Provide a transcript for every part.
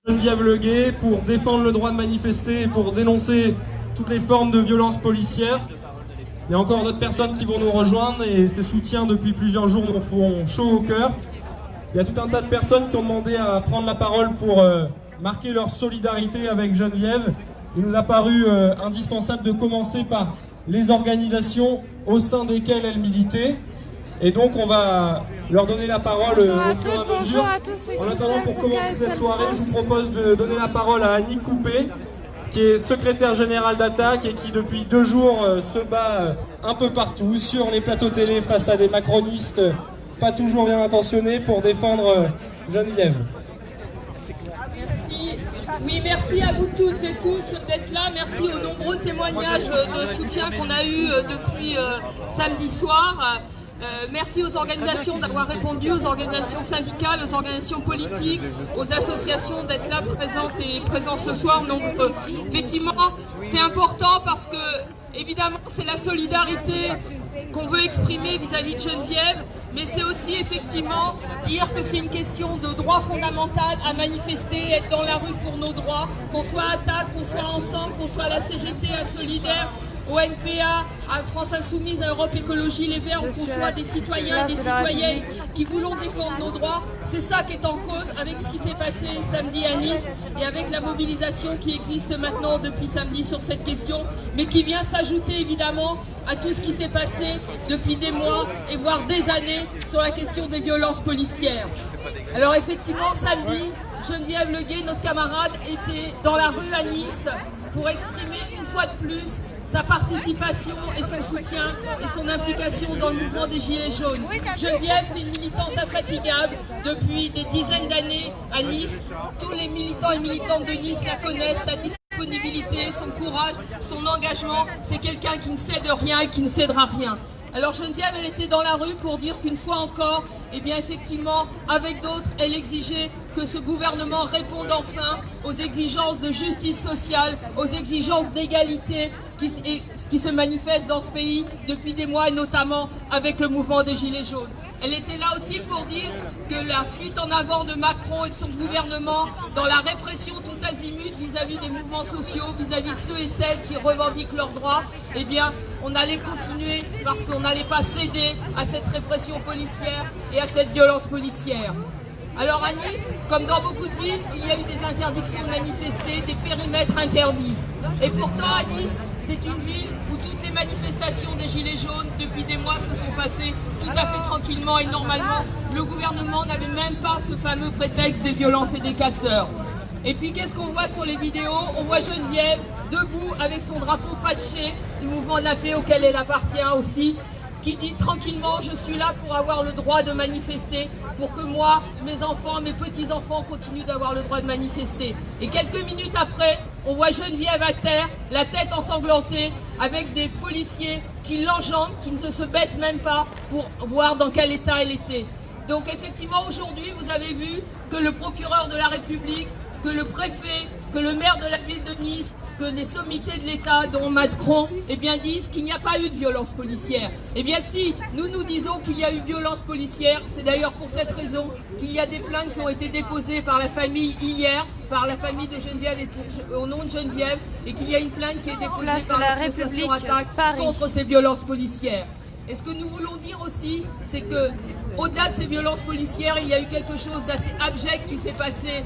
Geneviève Leguet pour défendre le droit de manifester et pour dénoncer toutes les formes de violence policière. Il y a encore d'autres personnes qui vont nous rejoindre et ces soutiens depuis plusieurs jours nous font chaud au cœur. Il y a tout un tas de personnes qui ont demandé à prendre la parole pour marquer leur solidarité avec Geneviève. Il nous a paru indispensable de commencer par les organisations au sein desquelles elle militait. Et donc on va leur donner la parole au fur et à mesure. En attendant, pour commencer cette soirée, je vous propose de donner la parole à Annie Coupé, qui est secrétaire générale d'Attaque et qui depuis 2 jours se bat un peu partout sur les plateaux télé face à des macronistes pas toujours bien intentionnés pour défendre Geneviève. Merci. Oui, merci à vous toutes et tous d'être là. Merci aux nombreux témoignages de soutien qu'on a eu depuis samedi soir. Merci aux organisations d'avoir répondu, aux organisations syndicales, aux organisations politiques, aux associations d'être là présents ce soir nombreux. Effectivement, c'est important parce que, évidemment, c'est la solidarité qu'on veut exprimer vis-à-vis de Geneviève, mais c'est aussi effectivement dire que c'est une question de droit fondamental à manifester, être dans la rue pour nos droits, qu'on soit à Attaque, qu'on soit ensemble, qu'on soit à la CGT, à Solidaire, au NPA, à France Insoumise, à Europe Écologie Les Verts, qu'on soit des citoyens et des citoyennes qui voulons défendre nos droits. C'est ça qui est en cause avec ce qui s'est passé samedi à Nice et avec la mobilisation qui existe maintenant depuis samedi sur cette question, mais qui vient s'ajouter évidemment à tout ce qui s'est passé depuis des mois et voire des années sur la question des violences policières. Alors effectivement, samedi, Geneviève Leguet, notre camarade, était dans la rue à Nice pour exprimer une fois de plus sa participation et son soutien et son implication dans le mouvement des Gilets jaunes. Geneviève, c'est une militante infatigable depuis des dizaines d'années à Nice. Tous les militants et militantes de Nice la connaissent, sa disponibilité, son courage, son engagement. C'est quelqu'un qui ne cède rien et qui ne cédera rien. Alors Geneviève, elle était dans la rue pour dire qu'une fois encore, eh bien effectivement, avec d'autres, elle exigeait que ce gouvernement réponde enfin aux exigences de justice sociale, aux exigences d'égalité qui se manifestent dans ce pays depuis des mois et notamment avec le mouvement des Gilets jaunes. Elle était là aussi pour dire que la fuite en avant de Macron et de son gouvernement dans la répression tout azimut vis-à-vis des mouvements sociaux, vis-à-vis de ceux et celles qui revendiquent leurs droits, eh bien on allait continuer parce qu'on n'allait pas céder à cette répression policière et à cette violence policière. Alors à Nice, comme dans beaucoup de villes, il y a eu des interdictions de manifester, des périmètres interdits. Et pourtant à Nice, c'est une ville où toutes les manifestations des Gilets jaunes depuis des mois se sont passées tout à fait tranquillement et normalement. Le gouvernement n'avait même pas ce fameux prétexte des violences et des casseurs. Et puis qu'est-ce qu'on voit sur les vidéos? On voit Geneviève debout avec son drapeau patché du mouvement de la paix auquel elle appartient aussi, qui dit tranquillement: je suis là pour avoir le droit de manifester, pour que moi, mes enfants, mes petits-enfants continuent d'avoir le droit de manifester. Et quelques minutes après, on voit Geneviève à terre, la tête ensanglantée, avec des policiers qui l'enjambent, qui ne se baissent même pas pour voir dans quel état elle était. Donc effectivement, aujourd'hui, vous avez vu que le procureur de la République, que le préfet, que le maire de la ville de Nice, que les sommités de l'État, dont Macron, eh bien, disent qu'il n'y a pas eu de violence policière. Eh bien si, nous disons qu'il y a eu violence policière, c'est d'ailleurs pour cette raison qu'il y a des plaintes qui ont été déposées par la famille hier, par la famille de Geneviève et au nom de Geneviève, et qu'il y a une plainte qui est déposée par l'association Attaque contre ces violences policières. Et ce que nous voulons dire aussi, c'est que au-delà de ces violences policières, il y a eu quelque chose d'assez abject qui s'est passé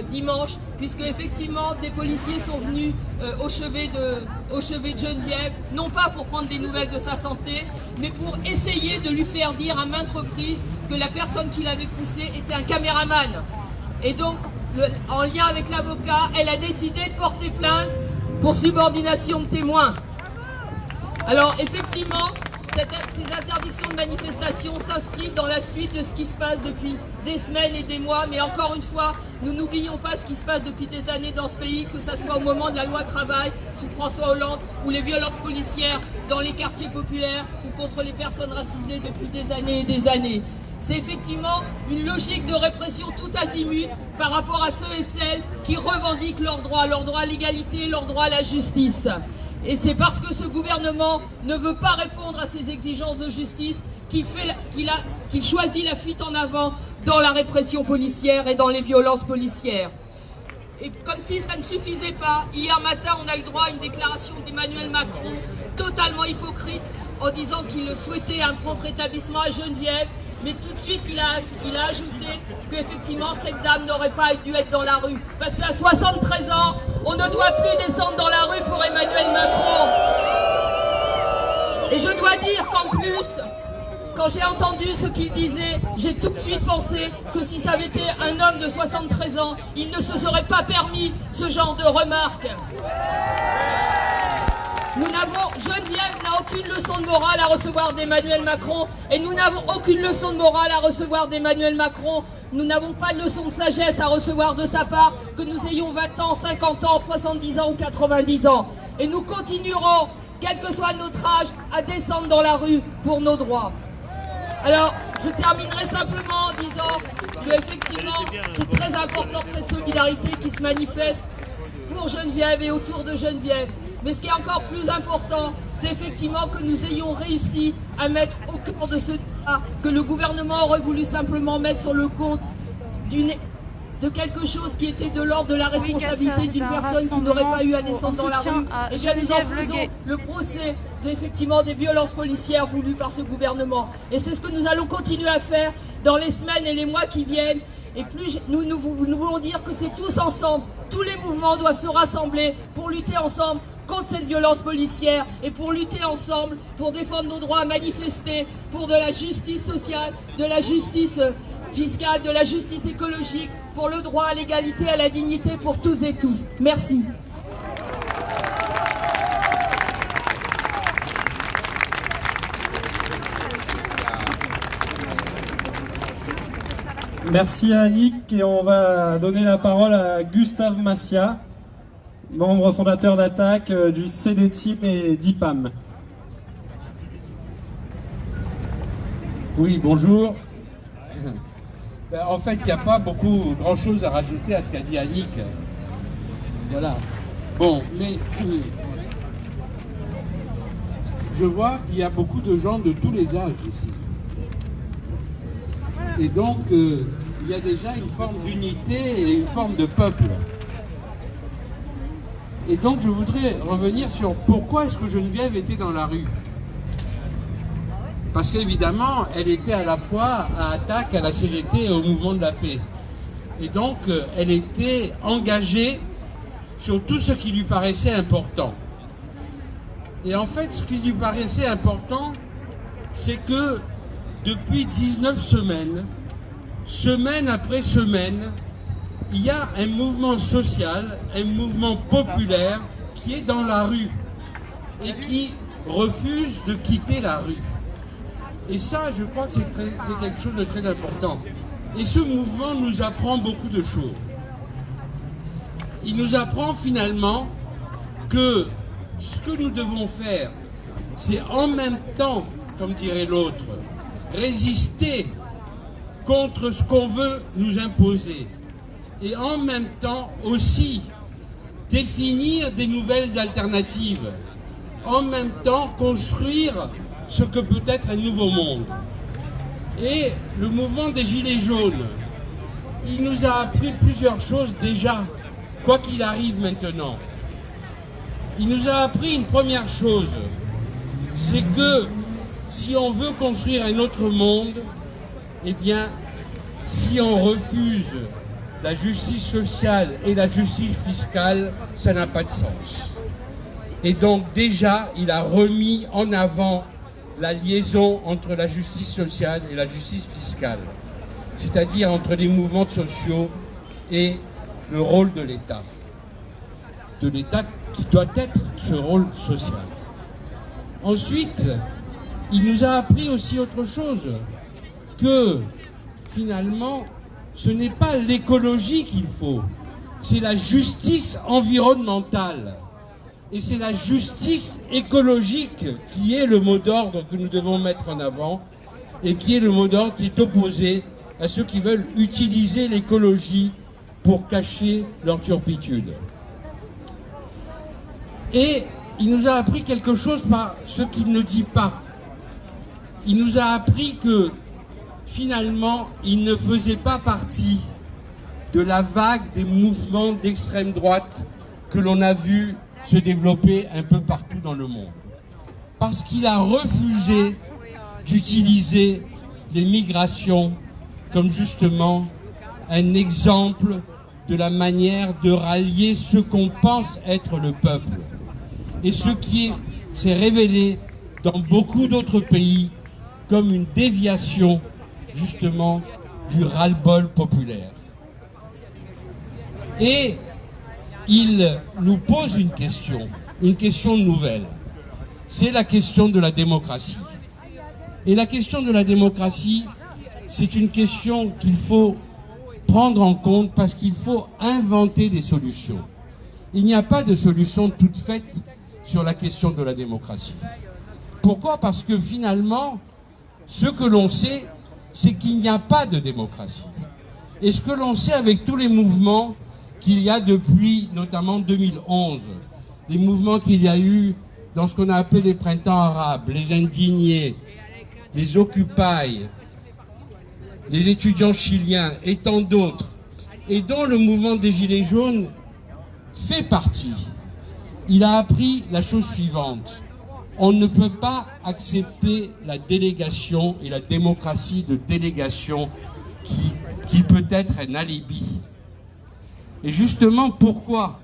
dimanche, puisque effectivement des policiers sont venus au chevet de Geneviève, non pas pour prendre des nouvelles de sa santé, mais pour essayer de lui faire dire à maintes reprises que la personne qui l'avait poussée était un caméraman. Et donc, en lien avec l'avocat, elle a décidé de porter plainte pour subordination de témoins. Alors effectivement, ces interdictions de manifestation s'inscrivent dans la suite de ce qui se passe depuis des semaines et des mois, mais encore une fois, nous n'oublions pas ce qui se passe depuis des années dans ce pays, que ce soit au moment de la loi travail sous François Hollande ou les violences policières dans les quartiers populaires ou contre les personnes racisées depuis des années et des années. C'est effectivement une logique de répression tout azimut par rapport à ceux et celles qui revendiquent leurs droits à l'égalité, leurs droits à la justice. Et c'est parce que ce gouvernement ne veut pas répondre à ces exigences de justice qu'il choisit la fuite en avant dans la répression policière et dans les violences policières. Et comme si ça ne suffisait pas, hier matin, on a eu droit à une déclaration d'Emmanuel Macron totalement hypocrite en disant qu'il souhaitait un prompt rétablissement à Geneviève. Mais tout de suite, il a ajouté qu'effectivement, cette dame n'aurait pas dû être dans la rue. Parce qu'à 73 ans, on ne doit plus descendre dans la rue pour Emmanuel Macron. Et je dois dire qu'en plus, quand j'ai entendu ce qu'il disait, j'ai tout de suite pensé que si ça avait été un homme de 73 ans, il ne se serait pas permis ce genre de remarques. Geneviève n'a aucune leçon de morale à recevoir d'Emmanuel Macron et nous n'avons aucune leçon de morale à recevoir d'Emmanuel Macron. Nous n'avons pas de leçon de sagesse à recevoir de sa part, que nous ayons 20 ans, 50 ans, 70 ans ou 90 ans. Et nous continuerons, quel que soit notre âge, à descendre dans la rue pour nos droits. Alors, je terminerai simplement en disant qu'effectivement, c'est très important cette solidarité qui se manifeste pour Geneviève et autour de Geneviève. Mais ce qui est encore plus important, c'est effectivement que nous ayons réussi à mettre au cœur de ce débat que le gouvernement aurait voulu simplement mettre sur le compte de quelque chose qui était de l'ordre de la responsabilité d'une personne qui n'aurait pas eu à descendre dans la rue. Et bien nous en faisons le procès effectivement des violences policières voulues par ce gouvernement. Et c'est ce que nous allons continuer à faire dans les semaines et les mois qui viennent. Et plus nous voulons dire que c'est tous ensemble, tous les mouvements doivent se rassembler pour lutter ensemble contre cette violence policière et pour lutter ensemble, pour défendre nos droits à manifester, pour de la justice sociale, de la justice fiscale, de la justice écologique, pour le droit à l'égalité, à la dignité pour toutes et tous. Merci. Merci à Annick et on va donner la parole à Gustave Massia, membre fondateur d'Attaque, du CD-Team et d'IPAM. Oui, bonjour. En fait, il n'y a pas grand chose à rajouter à ce qu'a dit Annick. Voilà. Bon, mais je vois qu'il y a beaucoup de gens de tous les âges ici. Et donc, il y a déjà une forme d'unité et une forme de peuple. Et donc, je voudrais revenir sur pourquoi est-ce que Geneviève était dans la rue. Parce qu'évidemment, elle était à la fois à Attaque, à la CGT et au mouvement de la paix. Et donc, elle était engagée sur tout ce qui lui paraissait important. Et en fait, ce qui lui paraissait important, c'est que depuis 19 semaines, semaine après semaine, il y a un mouvement social, un mouvement populaire qui est dans la rue et qui refuse de quitter la rue. Et ça, je crois que c'est quelque chose de très important. Et ce mouvement nous apprend beaucoup de choses. Il nous apprend finalement que ce que nous devons faire, c'est en même temps, comme dirait l'autre, résister contre ce qu'on veut nous imposer. Et en même temps aussi définir des nouvelles alternatives. En même temps construire ce que peut être un nouveau monde. Et le mouvement des Gilets jaunes, il nous a appris plusieurs choses déjà, quoi qu'il arrive maintenant. Il nous a appris une première chose, c'est que si on veut construire un autre monde, eh bien, si on refuse la justice sociale et la justice fiscale, ça n'a pas de sens. Et donc déjà, il a remis en avant la liaison entre la justice sociale et la justice fiscale, c'est-à-dire entre les mouvements sociaux et le rôle de l'État. De l'État qui doit être ce rôle social. Ensuite, il nous a appris aussi autre chose, que finalement, ce n'est pas l'écologie qu'il faut, c'est la justice environnementale. Et c'est la justice écologique qui est le mot d'ordre que nous devons mettre en avant et qui est le mot d'ordre qui est opposé à ceux qui veulent utiliser l'écologie pour cacher leur turpitude. Et il nous a appris quelque chose par ce qu'il ne dit pas. Il nous a appris que finalement, il ne faisait pas partie de la vague des mouvements d'extrême droite que l'on a vu se développer un peu partout dans le monde. Parce qu'il a refusé d'utiliser les migrations comme justement un exemple de la manière de rallier ce qu'on pense être le peuple. Et ce qui s'est révélé dans beaucoup d'autres pays comme une déviation justement du ras-le-bol populaire. Et il nous pose une question nouvelle. C'est la question de la démocratie. Et la question de la démocratie, c'est une question qu'il faut prendre en compte parce qu'il faut inventer des solutions. Il n'y a pas de solution toute faite sur la question de la démocratie. Pourquoi? Parce que finalement, ce que l'on sait, c'est qu'il n'y a pas de démocratie. Et ce que l'on sait avec tous les mouvements qu'il y a depuis notamment 2011, les mouvements qu'il y a eu dans ce qu'on a appelé les printemps arabes, les indignés, les Occupy, les étudiants chiliens et tant d'autres, et dont le mouvement des Gilets jaunes fait partie, il a appris la chose suivante. On ne peut pas accepter la délégation et la démocratie de délégation qui peut être un alibi. Et justement, pourquoi?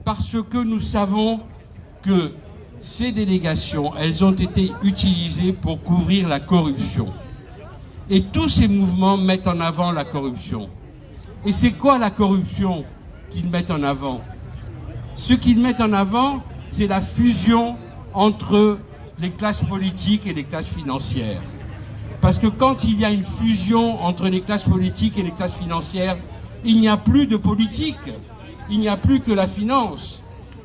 Parce que nous savons que ces délégations, elles ont été utilisées pour couvrir la corruption. Et tous ces mouvements mettent en avant la corruption. Et c'est quoi la corruption qu'ils mettent en avant? Ce qu'ils mettent en avant, c'est la fusion entre les classes politiques et les classes financières. Parce que quand il y a une fusion entre les classes politiques et les classes financières, il n'y a plus de politique, il n'y a plus que la finance.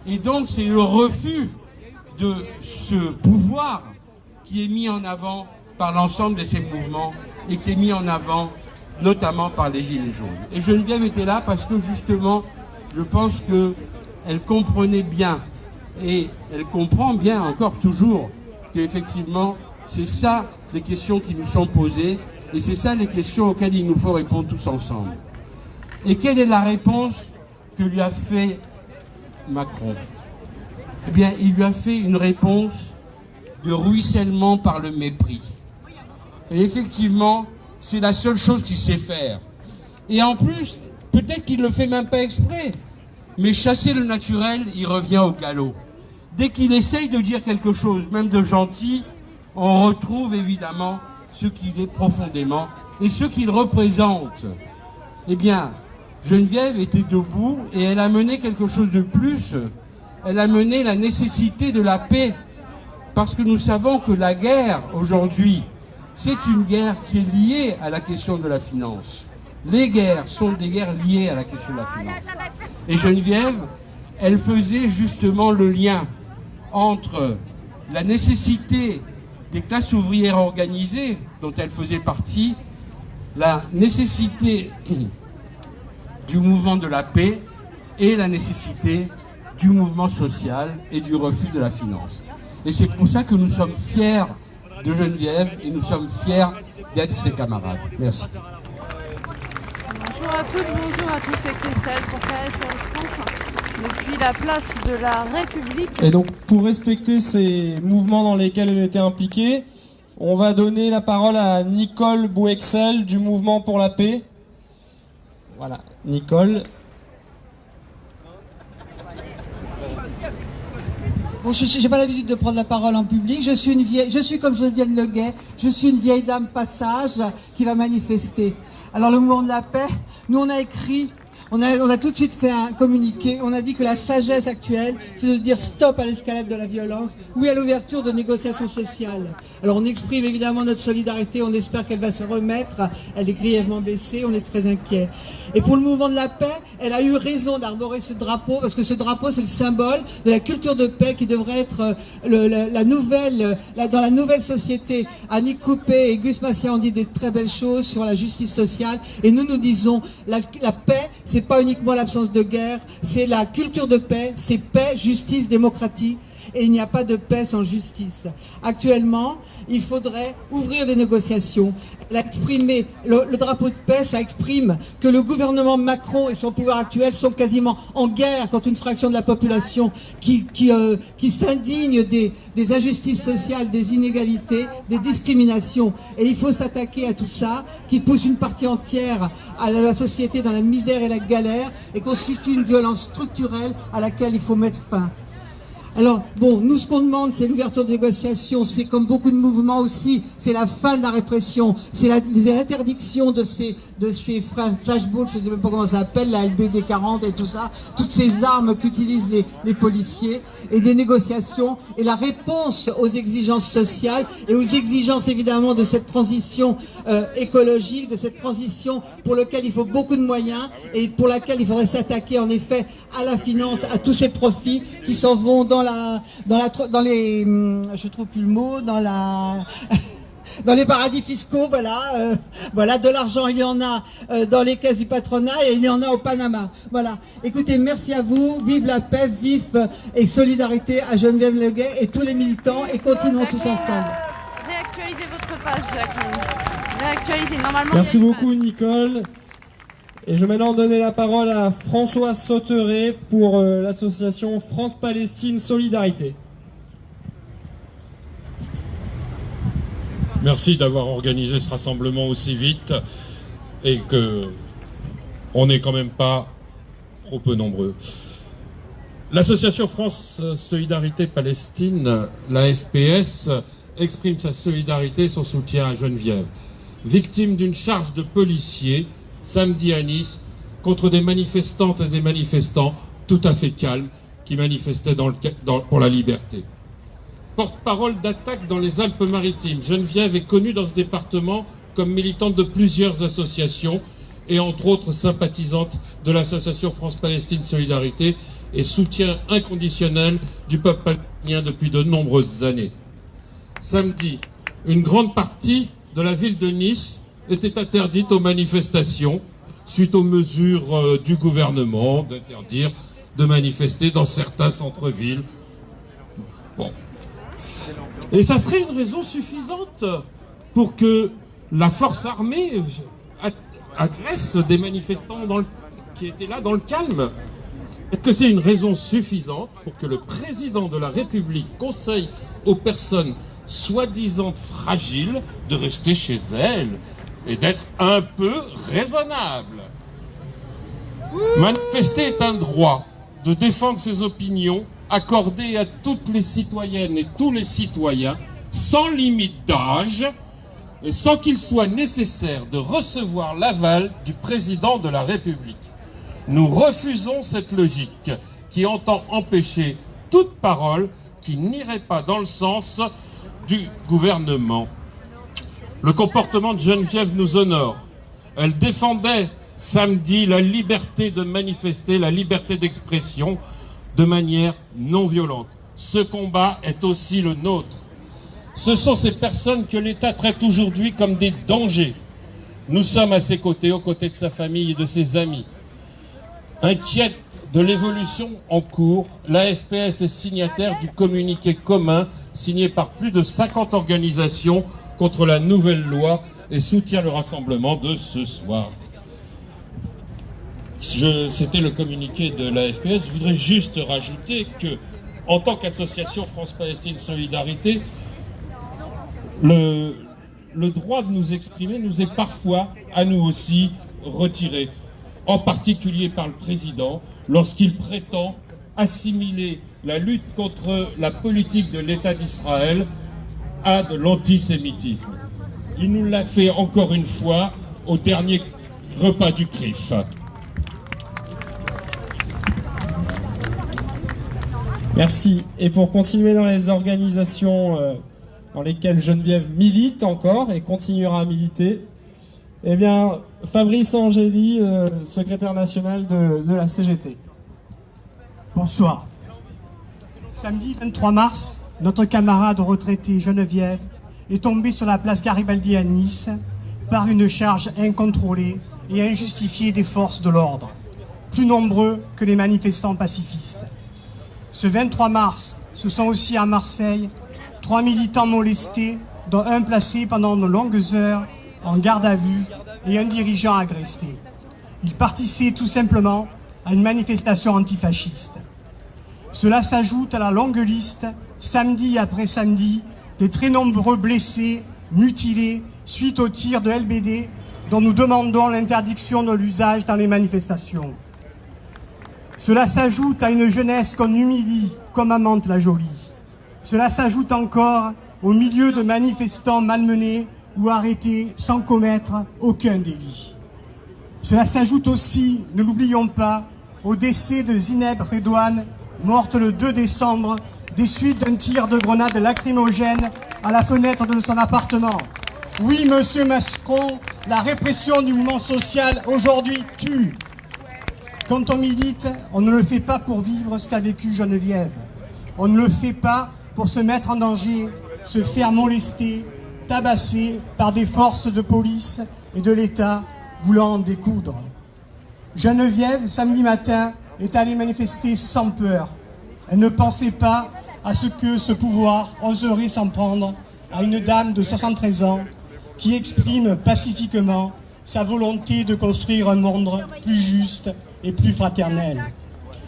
Et donc c'est le refus de ce pouvoir qui est mis en avant par l'ensemble de ces mouvements et qui est mis en avant notamment par les Gilets jaunes. Et Geneviève était là parce que justement, je pense qu'elle comprenait bien et elle comprend bien encore toujours qu'effectivement, c'est ça les questions qui nous sont posées et c'est ça les questions auxquelles il nous faut répondre tous ensemble. Et quelle est la réponse que lui a fait Macron? Eh bien, il lui a fait une réponse de ruissellement par le mépris. Et effectivement, c'est la seule chose qu'il sait faire. Et en plus, peut-être qu'il ne le fait même pas exprès, mais chasser le naturel, il revient au galop. Dès qu'il essaye de dire quelque chose, même de gentil, on retrouve évidemment ce qu'il est profondément et ce qu'il représente. Eh bien, Geneviève était debout et elle a mené quelque chose de plus. Elle a mené la nécessité de la paix. Parce que nous savons que la guerre, aujourd'hui, c'est une guerre qui est liée à la question de la finance. Les guerres sont des guerres liées à la question de la finance. Et Geneviève, elle faisait justement le lien entre la nécessité des classes ouvrières organisées, dont elle faisait partie, la nécessité du mouvement de la paix et la nécessité du mouvement social et du refus de la finance. Et c'est pour ça que nous sommes fiers de Geneviève et nous sommes fiers d'être ses camarades. Merci. Bonjour à toutes, bonjour à tous, c'est Christelle pour KS France, depuis la place de la République. Et donc, pour respecter ces mouvements dans lesquels elle était impliquée, on va donner la parole à Nicole Bouexel du Mouvement pour la Paix. Voilà, Nicole. Bon, je n'ai pas l'habitude de prendre la parole en public. Je suis comme Geneviève Leguet, je suis une vieille dame passage qui va manifester. Alors le mouvement de la paix, nous on a écrit, on a tout de suite fait un communiqué, on a dit que la sagesse actuelle, c'est de dire stop à l'escalade de la violence, oui à l'ouverture de négociations sociales. Alors on exprime évidemment notre solidarité, on espère qu'elle va se remettre, elle est grièvement blessée, on est très inquiets. Et pour le mouvement de la paix, elle a eu raison d'arborer ce drapeau, parce que ce drapeau c'est le symbole de la culture de paix qui devrait être dans la nouvelle société. Annick Coupé et Gus Massia ont dit des très belles choses sur la justice sociale, et nous disons la paix, c'est pas uniquement l'absence de guerre, c'est la culture de paix, c'est paix, justice, démocratie. Et il n'y a pas de paix sans justice. Actuellement, il faudrait ouvrir des négociations. elle a exprimé, le drapeau de paix, ça exprime que le gouvernement Macron et son pouvoir actuel sont quasiment en guerre contre une fraction de la population qui s'indigne des injustices sociales, des inégalités, des discriminations. Et il faut s'attaquer à tout ça, qui pousse une partie entière à la société dans la misère et la galère, et constitue une violence structurelle à laquelle il faut mettre fin. Alors, bon, nous, ce qu'on demande, c'est l'ouverture de négociations, c'est comme beaucoup de mouvements aussi, c'est la fin de la répression, c'est l'interdiction de ces flashballs, je ne sais même pas comment ça s'appelle, la LBD 40 et tout ça, toutes ces armes qu'utilisent les policiers, et des négociations, et la réponse aux exigences sociales, et aux exigences, évidemment, de cette transition écologique, de cette transition pour laquelle il faut beaucoup de moyens, et pour laquelle il faudrait s'attaquer, en effet, à la finance, à tous ces profits qui s'en vont dans les, je trouve plus le mot, dans les paradis fiscaux, voilà, voilà, de l'argent il y en a dans les caisses du patronat et il y en a au Panama, voilà. Écoutez, merci à vous, vive la paix, vive et solidarité à Geneviève Leguet et tous les militants, et continuons tous ensemble. Réactualisez votre page, Jacqueline. Réactualisez, normalement. Merci beaucoup, Nicole. Et je vais maintenant donner la parole à François Sauteret pour l'association France-Palestine Solidarité. Merci d'avoir organisé ce rassemblement aussi vite et que on n'est quand même pas trop peu nombreux. L'association France Solidarité Palestine, la FPS, exprime sa solidarité et son soutien à Geneviève, victime d'une charge de policiers samedi à Nice contre des manifestantes et des manifestants tout à fait calmes qui manifestaient pour la liberté. Porte-parole d'attaque dans les Alpes-Maritimes, Geneviève est connue dans ce département comme militante de plusieurs associations et entre autres sympathisante de l'association France-Palestine Solidarité et soutien inconditionnel du peuple palestinien depuis de nombreuses années. Samedi, une grande partie de la ville de Nice était interdite aux manifestations suite aux mesures du gouvernement d'interdire de manifester dans certains centres-villes. Bon. Et ça serait une raison suffisante pour que la force armée agresse des manifestants qui étaient là dans le calme. Est-ce que c'est une raison suffisante pour que le président de la République conseille aux personnes soi-disant fragiles de rester chez elles et d'être un peu raisonnable? Manifester est un droit de défendre ses opinions accordé à toutes les citoyennes et tous les citoyens sans limite d'âge et sans qu'il soit nécessaire de recevoir l'aval du président de la République. Nous refusons cette logique qui entend empêcher toute parole qui n'irait pas dans le sens du gouvernement. Le comportement de Geneviève nous honore. Elle défendait samedi la liberté de manifester, la liberté d'expression de manière non violente. Ce combat est aussi le nôtre. Ce sont ces personnes que l'État traite aujourd'hui comme des dangers. Nous sommes à ses côtés, aux côtés de sa famille et de ses amis. Inquiète de l'évolution en cours, la FPS est signataire du communiqué commun signé par plus de 50 organisations contre la nouvelle loi et soutient le rassemblement de ce soir. C'était le communiqué de la FPS. Je voudrais juste rajouter que, en tant qu'association France-Palestine Solidarité, le droit de nous exprimer nous est parfois, à nous aussi, retiré, en particulier par le président, lorsqu'il prétend assimiler la lutte contre la politique de l'État d'Israël à de l'antisémitisme. Il nous l'a fait encore une fois au dernier repas du CRIF. Merci. Et pour continuer dans les organisations dans lesquelles Geneviève milite encore et continuera à militer, eh bien, Fabrice Angéli, secrétaire national de la CGT. Bonsoir. Samedi 23 mars, notre camarade retraité Geneviève est tombée sur la place Garibaldi à Nice par une charge incontrôlée et injustifiée des forces de l'ordre, plus nombreux que les manifestants pacifistes. Ce 23 mars, ce sont aussi à Marseille 3 militants molestés, dont un placé pendant de longues heures en garde à vue et un dirigeant agressé. Il participait tout simplement à une manifestation antifasciste. Cela s'ajoute à la longue liste, samedi après samedi, des très nombreux blessés, mutilés, suite aux tirs de LBD dont nous demandons l'interdiction de l'usage dans les manifestations. Cela s'ajoute à une jeunesse qu'on humilie comme Amante la Jolie. Cela s'ajoute encore au milieu de manifestants malmenés ou arrêtés sans commettre aucun délit. Cela s'ajoute aussi, ne l'oublions pas, au décès de Zineb Redouane, morte le 2 décembre des suites d'un tir de grenade lacrymogène à la fenêtre de son appartement. Oui, monsieur Macron, la répression du mouvement social aujourd'hui tue. Quand on milite, on ne le fait pas pour vivre ce qu'a vécu Geneviève. On ne le fait pas pour se mettre en danger, se faire molester, tabasser par des forces de police et de l'État voulant en découdre. Geneviève, samedi matin, est allée manifester sans peur. Elle ne pensait pas à ce que ce pouvoir oserait s'en prendre à une dame de 73 ans qui exprime pacifiquement sa volonté de construire un monde plus juste et plus fraternel.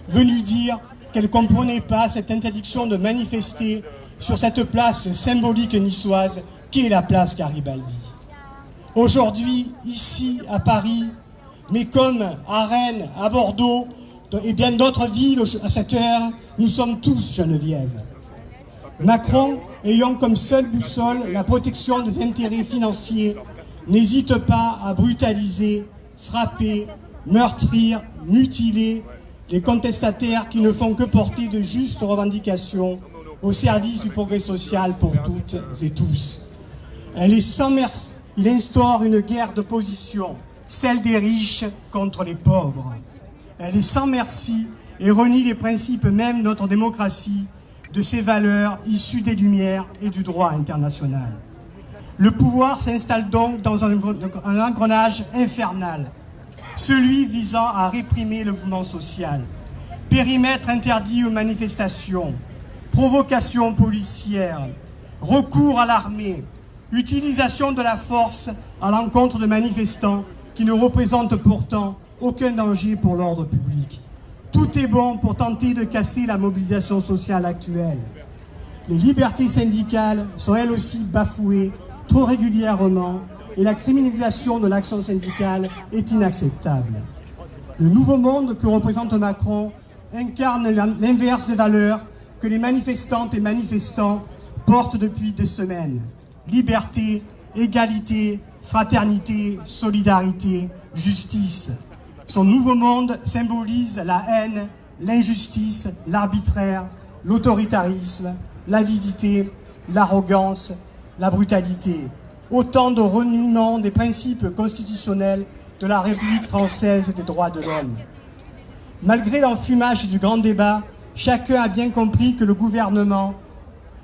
Venue dire qu'elle ne comprenait pas cette interdiction de manifester sur cette place symbolique niçoise qu'est la place Garibaldi. Aujourd'hui, ici, à Paris, mais comme à Rennes, à Bordeaux et bien d'autres villes à cette heure, nous sommes tous Geneviève. Macron, ayant comme seule boussole la protection des intérêts financiers, n'hésite pas à brutaliser, frapper, meurtrir, mutiler les contestataires qui ne font que porter de justes revendications au service du progrès social pour toutes et tous. Elle est sans merci. Il instaure une guerre d'opposition, celle des riches contre les pauvres. Elle est sans merci et renie les principes mêmes de notre démocratie, de ses valeurs issues des Lumières et du droit international. Le pouvoir s'installe donc dans un engrenage infernal, celui visant à réprimer le mouvement social. Périmètre interdit aux manifestations, provocation policière, recours à l'armée, utilisation de la force à l'encontre de manifestants qui ne représentent pourtant aucun danger pour l'ordre public. Tout est bon pour tenter de casser la mobilisation sociale actuelle. Les libertés syndicales sont elles aussi bafouées trop régulièrement et la criminalisation de l'action syndicale est inacceptable. Le nouveau monde que représente Macron incarne l'inverse des valeurs que les manifestantes et manifestants portent depuis des semaines. Liberté, égalité, fraternité, solidarité, justice. Son nouveau monde symbolise la haine, l'injustice, l'arbitraire, l'autoritarisme, l'avidité, l'arrogance, la brutalité. Autant de reniements des principes constitutionnels de la République française et des droits de l'homme. Malgré l'enfumage du grand débat, chacun a bien compris que le gouvernement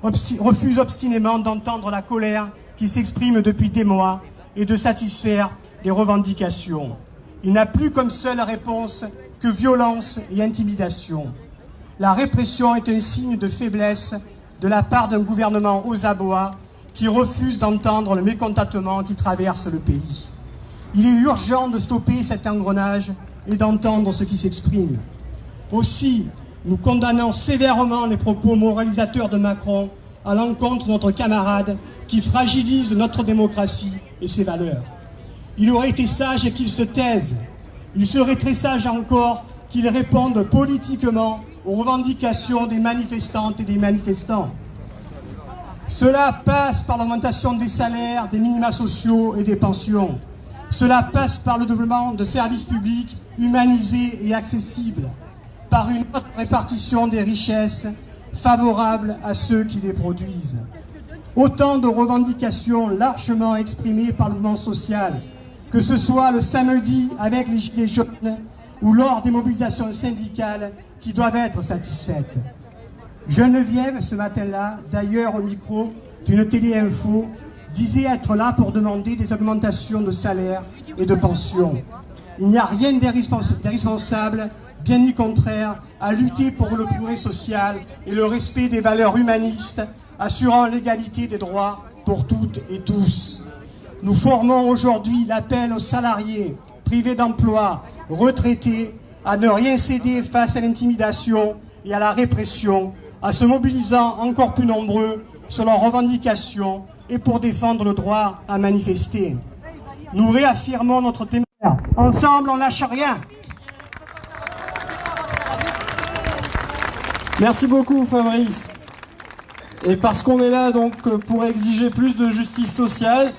refuse obstinément d'entendre la colère qui s'exprime depuis des mois et de satisfaire les revendications. Il n'a plus comme seule réponse que violence et intimidation. La répression est un signe de faiblesse de la part d'un gouvernement aux abois qui refuse d'entendre le mécontentement qui traverse le pays. Il est urgent de stopper cet engrenage et d'entendre ce qui s'exprime. Aussi, nous condamnons sévèrement les propos moralisateurs de Macron à l'encontre de notre camarade qui fragilise notre démocratie et ses valeurs. Il aurait été sage qu'il se taise. Il serait très sage encore qu'il réponde politiquement aux revendications des manifestantes et des manifestants. Cela passe par l'augmentation des salaires, des minima sociaux et des pensions. Cela passe par le développement de services publics humanisés et accessibles, par une autre répartition des richesses favorable à ceux qui les produisent. Autant de revendications largement exprimées par le mouvement social, que ce soit le samedi avec les Gilets jaunes ou lors des mobilisations syndicales qui doivent être satisfaites. Geneviève, ce matin-là, d'ailleurs au micro d'une télé-info, disait être là pour demander des augmentations de salaire et de pension. Il n'y a rien d'irresponsable, bien du contraire, à lutter pour le progrès social et le respect des valeurs humanistes, assurant l'égalité des droits pour toutes et tous. nous formons aujourd'hui l'appel aux salariés, privés d'emploi, retraités, à ne rien céder face à l'intimidation et à la répression, en se mobilisant encore plus nombreux sur leurs revendications et pour défendre le droit à manifester. Nous réaffirmons notre témoignage. Ensemble, on lâche rien. Merci beaucoup Fabrice. Et parce qu'on est là donc pour exiger plus de justice sociale,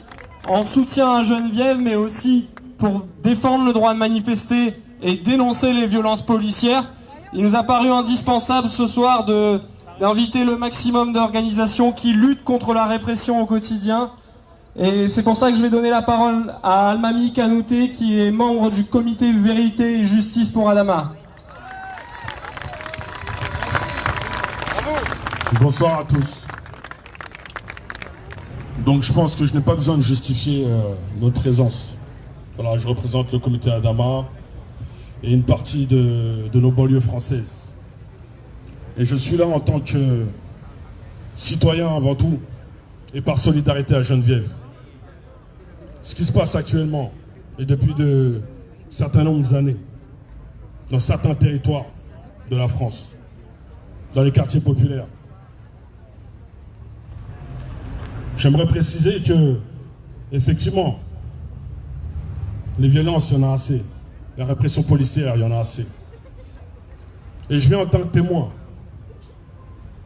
en soutien à Geneviève, mais aussi pour défendre le droit de manifester et dénoncer les violences policières, il nous a paru indispensable ce soir d'inviter le maximum d'organisations qui luttent contre la répression au quotidien. Et c'est pour ça que je vais donner la parole à Almami Kanouté, qui est membre du comité Vérité et Justice pour Adama. Bonsoir à tous. Donc je pense que je n'ai pas besoin de justifier notre présence. Voilà, je représente le comité Adama et une partie de nos banlieues françaises. Et je suis là en tant que citoyen avant tout et par solidarité à Geneviève. Ce qui se passe actuellement et depuis de certains nombres d'années dans certains territoires de la France, dans les quartiers populaires. J'aimerais préciser que, effectivement, les violences, il y en a assez. La répression policière, il y en a assez. Et je viens en tant que témoin.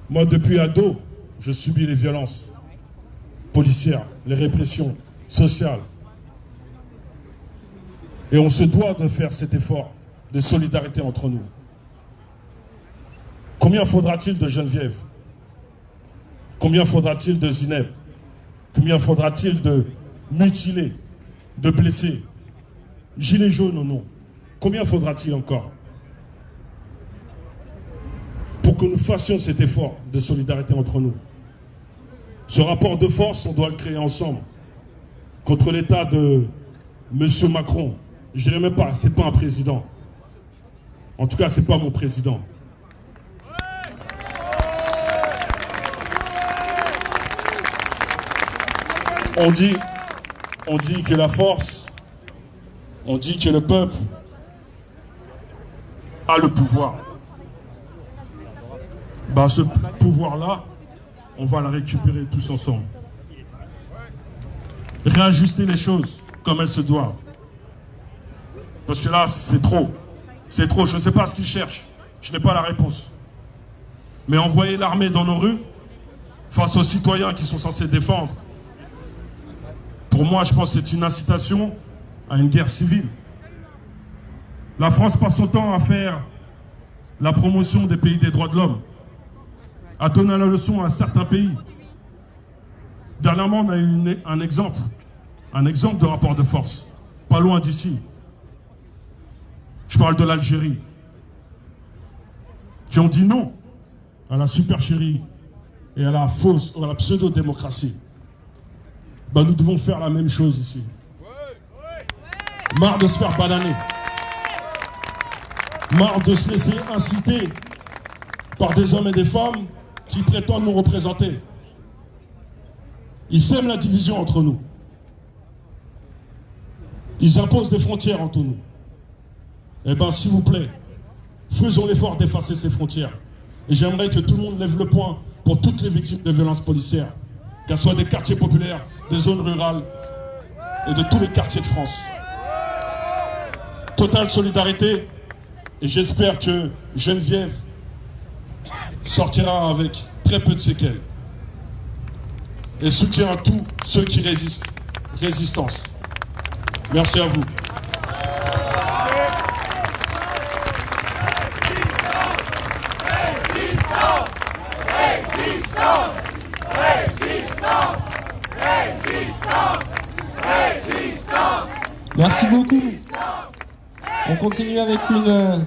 Moi, depuis ado, je subis les violences policières, les répressions sociales. Et on se doit de faire cet effort de solidarité entre nous. Combien faudra-t-il de Geneviève? Combien faudra-t-il de Zineb? Combien faudra-t-il de mutilés, de blessés? Gilets jaunes ou non? Combien faudra-t-il encore pour que nous fassions cet effort de solidarité entre nous? Ce rapport de force, on doit le créer ensemble contre l'état de M. Macron. Je dirais même pas, c'est pas un président. En tout cas, c'est pas mon président. On dit que la force, on dit que le peuple a le pouvoir. Ben, ce pouvoir-là, on va le récupérer tous ensemble. Réajuster les choses comme elles se doivent. Parce que là, c'est trop. C'est trop. Je ne sais pas ce qu'ils cherchent. Je n'ai pas la réponse. Mais envoyer l'armée dans nos rues, face aux citoyens qui sont censés défendre, pour moi, je pense que c'est une incitation à une guerre civile. La France passe son temps à faire la promotion des pays des droits de l'homme, à donner la leçon à certains pays. Dernièrement, on a eu un exemple de rapport de force, pas loin d'ici. Je parle de l'Algérie, qui ont dit non à la supercherie et à la fausse, à la pseudo-démocratie. Ben, nous devons faire la même chose ici. Marre de se faire bananer. Marre de se laisser inciter par des hommes et des femmes qui prétendent nous représenter. Ils sèment la division entre nous. Ils imposent des frontières entre nous. Eh bien, s'il vous plaît, faisons l'effort d'effacer ces frontières. Et j'aimerais que tout le monde lève le poing pour toutes les victimes de violences policières, qu'elles soient des quartiers populaires, des zones rurales et de tous les quartiers de France. Totale solidarité, et j'espère que Geneviève sortira avec très peu de séquelles. Et soutien à tous ceux qui résistent. Résistance. Merci à vous. Merci beaucoup. On continue avec une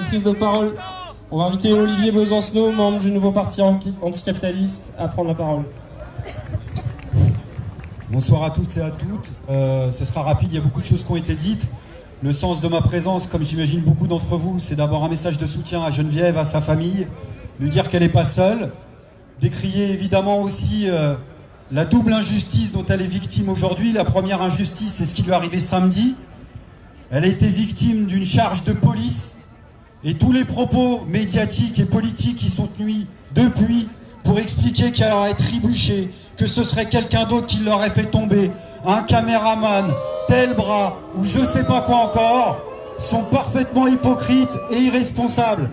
prise de parole. On va inviter Olivier Besancenot, membre du nouveau parti anticapitaliste, à prendre la parole. Bonsoir à toutes et à toutes. Ce sera rapide, il y a beaucoup de choses qui ont été dites. Le sens de ma présence, comme j'imagine beaucoup d'entre vous, c'est d'avoir un message de soutien à Geneviève, à sa famille, lui dire qu'elle n'est pas seule, décrier évidemment aussi la double injustice dont elle est victime aujourd'hui. La première injustice, c'est ce qui lui est arrivé samedi. Elle a été victime d'une charge de police et tous les propos médiatiques et politiques qui sont tenus depuis pour expliquer qu'elle aurait trébuché, que ce serait quelqu'un d'autre qui l'aurait fait tomber, un caméraman, tel bras ou je sais pas quoi encore, sont parfaitement hypocrites et irresponsables.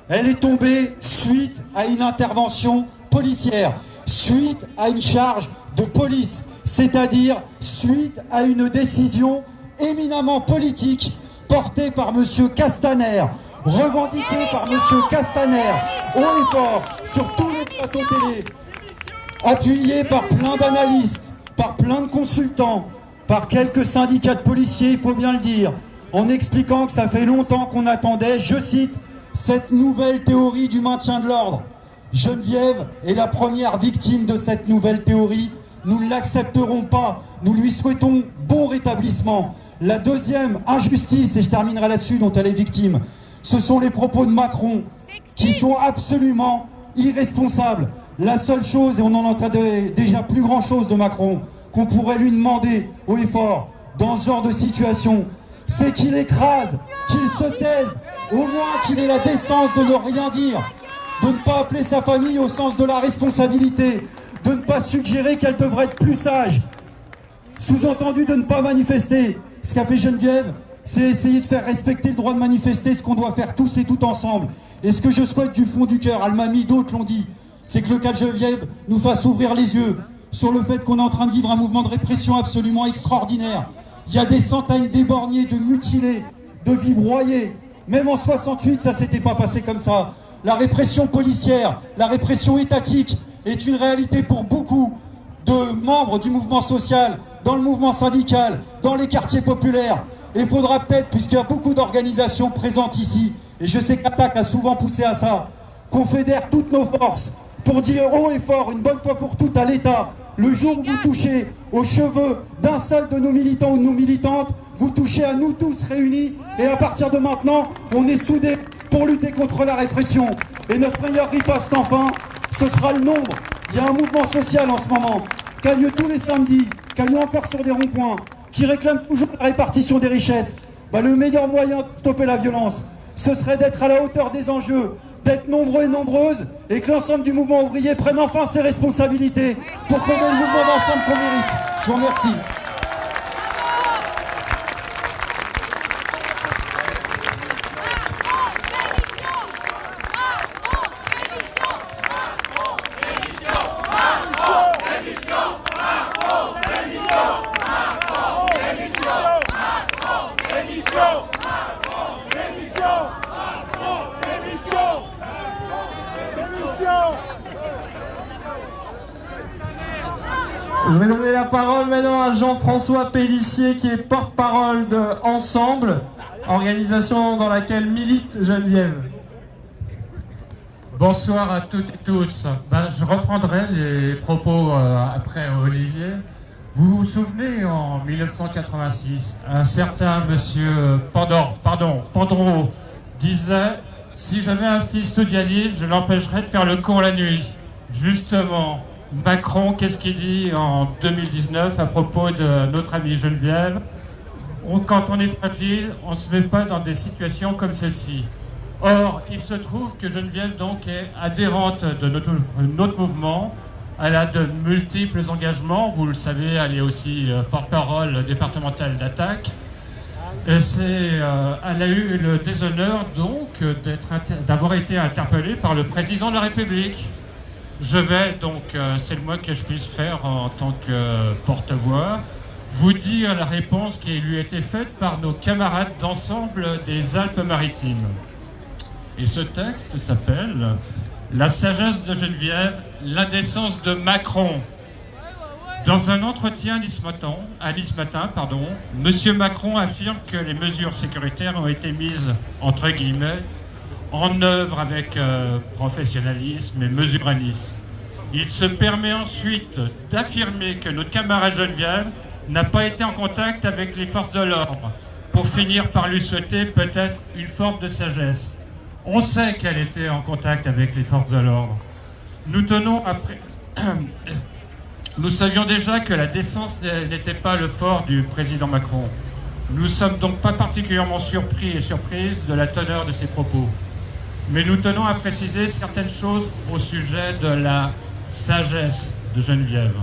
Elle est tombée suite à une intervention policière, suite à une charge de police, c'est-à-dire suite à une décision éminemment politique portée par M. Castaner, revendiquée par M. Castaner, haut et fort, sur tous les plateaux télé, appuyée par plein d'analystes, par plein de consultants, par quelques syndicats de policiers, il faut bien le dire, en expliquant que ça fait longtemps qu'on attendait, je cite, cette nouvelle théorie du maintien de l'ordre. Geneviève est la première victime de cette nouvelle théorie. Nous ne l'accepterons pas. Nous lui souhaitons bon rétablissement. La deuxième injustice, et je terminerai là-dessus, dont elle est victime, ce sont les propos de Macron, qui sont absolument irresponsables. La seule chose, et on en entend déjà plus grand-chose de Macron, qu'on pourrait lui demander haut et fort, dans ce genre de situation, c'est qu'il écrase, qu'il se taise, au moins qu'il ait la décence de ne rien dire, de ne pas appeler sa famille au sens de la responsabilité, de ne pas suggérer qu'elle devrait être plus sage, sous-entendu de ne pas manifester. Ce qu'a fait Geneviève, c'est essayer de faire respecter le droit de manifester, ce qu'on doit faire tous et toutes ensemble. Et ce que je souhaite du fond du cœur, Almami, d'autres l'ont dit, c'est que le cas de Geneviève nous fasse ouvrir les yeux sur le fait qu'on est en train de vivre un mouvement de répression absolument extraordinaire. Il y a des centaines d'éborgnés, de mutilés, de vies broyées. Même en 68, ça s'était pas passé comme ça. La répression policière, la répression étatique est une réalité pour beaucoup de membres du mouvement social, dans le mouvement syndical, dans les quartiers populaires. Et il faudra peut-être, puisqu'il y a beaucoup d'organisations présentes ici, et je sais qu'Attaque a souvent poussé à ça, qu'on fédère toutes nos forces pour dire haut et fort, une bonne fois pour toutes à l'État, le jour où vous touchez aux cheveux d'un seul de nos militants ou de nos militantes, vous touchez à nous tous réunis, et à partir de maintenant, on est soudés pour lutter contre la répression. Et notre meilleure riposte, enfin, ce sera le nombre. Il y a un mouvement social en ce moment, qui a lieu tous les samedis, qui a lieu encore sur des ronds-points, qui réclame toujours la répartition des richesses. Le meilleur moyen de stopper la violence, ce serait d'être à la hauteur des enjeux, d'être nombreux et nombreuses, et que l'ensemble du mouvement ouvrier prenne enfin ses responsabilités pour qu'on ait le mouvement d'ensemble qu'on mérite. Je vous remercie. Je vais donner la parole maintenant à Jean-François Pélissier, qui est porte-parole de Ensemble, organisation dans laquelle milite Geneviève. Bonsoir à toutes et tous. Je reprendrai les propos après Olivier. Vous vous souvenez, en 1986, un certain monsieur Pandro disait « Si j'avais un fils studialiste, je l'empêcherais de faire le con la nuit. » Justement, Macron, qu'est-ce qu'il dit en 2019 à propos de notre amie Geneviève? Quand on est fragile, on ne se met pas dans des situations comme celle-ci. Or, il se trouve que Geneviève donc est adhérente de notre mouvement. Elle a de multiples engagements. Vous le savez, elle est aussi porte-parole départementale d'Attaque. Elle a eu le déshonneur donc d'avoir été interpellée par le président de la République. Je vais donc, c'est le moins que je puisse faire en tant que porte-voix, vous dire la réponse qui lui a été faite par nos camarades d'Ensemble des Alpes-Maritimes. Et ce texte s'appelle « La sagesse de Geneviève, l'indécence de Macron ». Dans un entretien à Nice Matin, M. Macron affirme que les mesures sécuritaires ont été mises, entre guillemets, en œuvre avec professionnalisme et mesure à Nice. Il se permet ensuite d'affirmer que notre camarade Geneviève n'a pas été en contact avec les forces de l'ordre, pour finir par lui souhaiter peut-être une forme de sagesse. On sait qu'elle était en contact avec les forces de l'ordre. Nous tenons Nous savions déjà que la décence n'était pas le fort du président Macron. Nous ne sommes donc pas particulièrement surpris et surprises de la teneur de ses propos. Mais nous tenons à préciser certaines choses au sujet de la sagesse de Geneviève.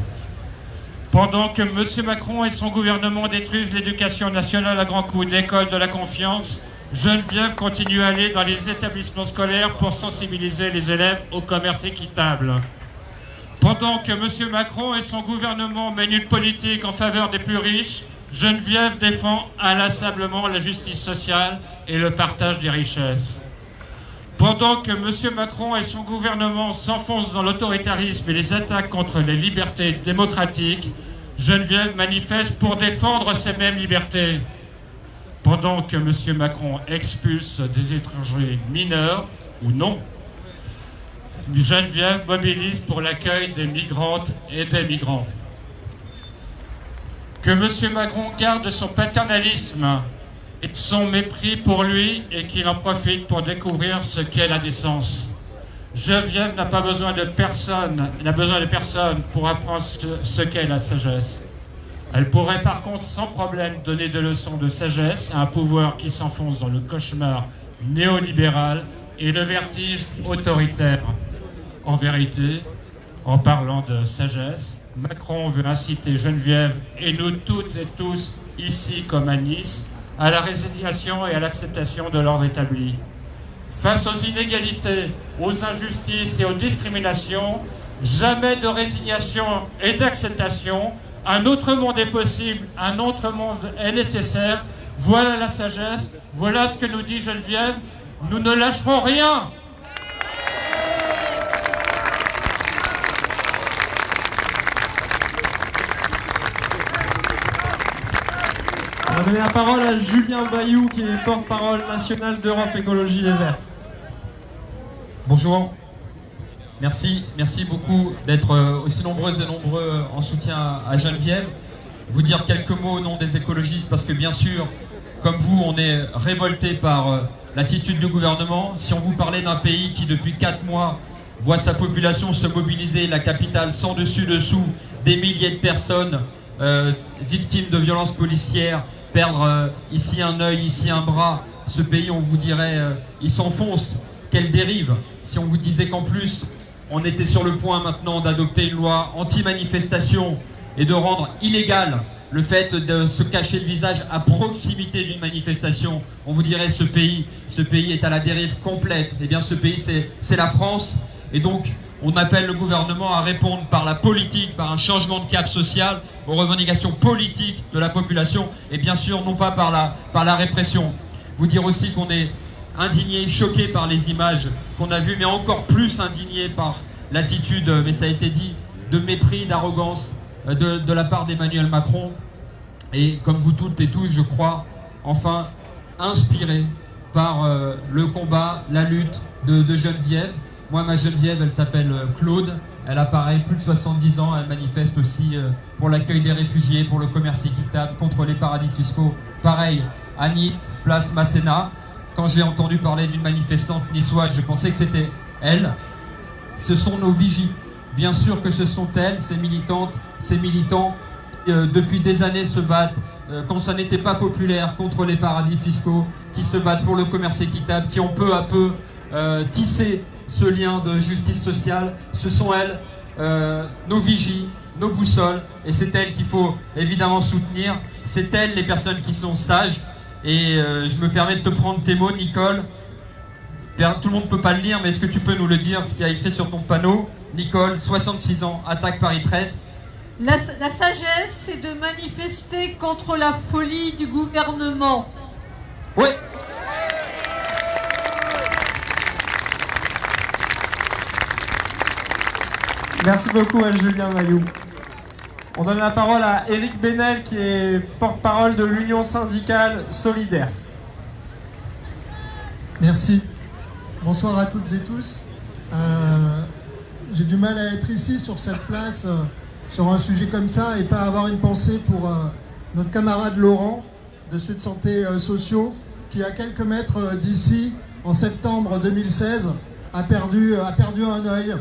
Pendant que M. Macron et son gouvernement détruisent l'éducation nationale à grands coups d'école de la confiance, Geneviève continue à aller dans les établissements scolaires pour sensibiliser les élèves au commerce équitable. Pendant que M. Macron et son gouvernement mènent une politique en faveur des plus riches, Geneviève défend inlassablement la justice sociale et le partage des richesses. Pendant que M. Macron et son gouvernement s'enfoncent dans l'autoritarisme et les attaques contre les libertés démocratiques, Geneviève manifeste pour défendre ces mêmes libertés. Pendant que M. Macron expulse des étrangers mineurs, ou non, Geneviève mobilise pour l'accueil des migrantes et des migrants. Que M. Macron garde son paternalisme et son mépris pour lui et qu'il en profite pour découvrir ce qu'est la décence. Geneviève n'a pas besoin de personne, n'a besoin de personne pour apprendre ce qu'est la sagesse. Elle pourrait par contre sans problème donner des leçons de sagesse à un pouvoir qui s'enfonce dans le cauchemar néolibéral et le vertige autoritaire. En vérité, en parlant de sagesse, Macron veut inciter Geneviève et nous toutes et tous, ici comme à Nice, à la résignation et à l'acceptation de l'ordre établi. Face aux inégalités, aux injustices et aux discriminations, jamais de résignation et d'acceptation. Un autre monde est possible, un autre monde est nécessaire. Voilà la sagesse, voilà ce que nous dit Geneviève. Nous ne lâcherons rien. On va donner la parole à Julien Bayou, qui est porte-parole national d'Europe Écologie Les Verts. Bonjour. Merci beaucoup d'être aussi nombreuses et nombreux en soutien à Geneviève. Vous dire quelques mots au nom des écologistes, parce que bien sûr, comme vous, on est révolté par l'attitude du gouvernement. Si on vous parlait d'un pays qui, depuis 4 mois, voit sa population se mobiliser, la capitale sans dessus-dessous, des milliers de personnes victimes de violences policières, perdre ici un œil, ici un bras, ce pays, on vous dirait, il s'enfonce. Quelle dérive! Si on vous disait qu'en plus, on était sur le point maintenant d'adopter une loi anti-manifestation et de rendre illégal le fait de se cacher le visage à proximité d'une manifestation, on vous dirait ce pays est à la dérive complète. Eh bien ce pays c'est la France, et donc on appelle le gouvernement à répondre par la politique, par un changement de cap social, aux revendications politiques de la population, et bien sûr non pas par la répression. Vous dire aussi qu'on est indigné, choqué par les images qu'on a vues, mais encore plus indigné par l'attitude, mais ça a été dit, de mépris, d'arrogance de la part d'Emmanuel Macron. Et comme vous toutes et tous, je crois, enfin, inspiré par le combat, la lutte de Geneviève. Moi, ma Geneviève, elle s'appelle Claude, elle a pareil, plus de 70 ans, elle manifeste aussi pour l'accueil des réfugiés, pour le commerce équitable, contre les paradis fiscaux. Pareil, à Nice, place Masséna. Quand j'ai entendu parler d'une manifestante niçoise, je pensais que c'était elle. Ce sont nos vigies. Bien sûr que ce sont elles, ces militantes, ces militants, depuis des années se battent, quand ça n'était pas populaire, contre les paradis fiscaux, qui se battent pour le commerce équitable, qui ont peu à peu tissé ce lien de justice sociale. Ce sont elles, nos vigies, nos boussoles, et c'est elles qu'il faut évidemment soutenir. C'est elles les personnes qui sont sages. Et je me permets de te prendre tes mots, Nicole. Tout le monde ne peut pas le lire, mais est-ce que tu peux nous le dire, ce qu'il y a écrit sur ton panneau? Nicole, 66 ans, attaque Paris 13. La sagesse, c'est de manifester contre la folie du gouvernement. Oui. Merci beaucoup à Julien Bayou. On donne la parole à Éric Benel, qui est porte-parole de l'Union syndicale solidaire. Merci. Bonsoir à toutes et tous. J'ai du mal à être ici, sur cette place, sur un sujet comme ça, et pas avoir une pensée pour notre camarade Laurent, de Sud Santé Sociaux, qui à quelques mètres d'ici, en septembre 2016, a perdu un œil,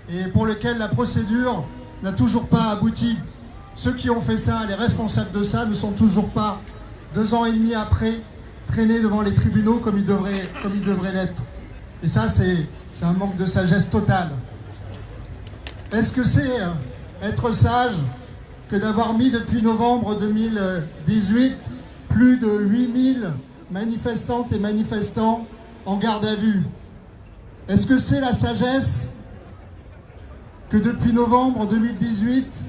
et pour lequel la procédure n'a toujours pas abouti. Ceux qui ont fait ça, les responsables de ça, ne sont toujours pas, 2 ans et demi après, traînés devant les tribunaux comme ils devraient l'être. Et ça, c'est un manque de sagesse totale. Est-ce que c'est être sage que d'avoir mis depuis novembre 2018 plus de 8000 manifestantes et manifestants en garde à vue? Est-ce que c'est la sagesse que depuis novembre 2018,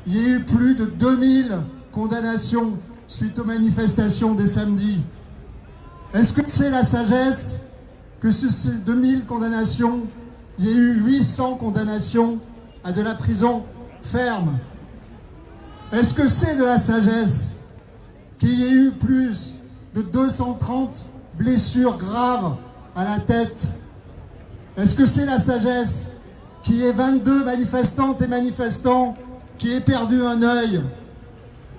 il y ait eu plus de 2000 condamnations suite aux manifestations des samedis? Est-ce que c'est la sagesse que sur ces 2000 condamnations, il y ait eu 800 condamnations à de la prison ferme? Est-ce que c'est de la sagesse qu'il y ait eu plus de 230 blessures graves à la tête? Est-ce que c'est la sagesse qu'il y ait 22 manifestantes et manifestants qui aient perdu un œil?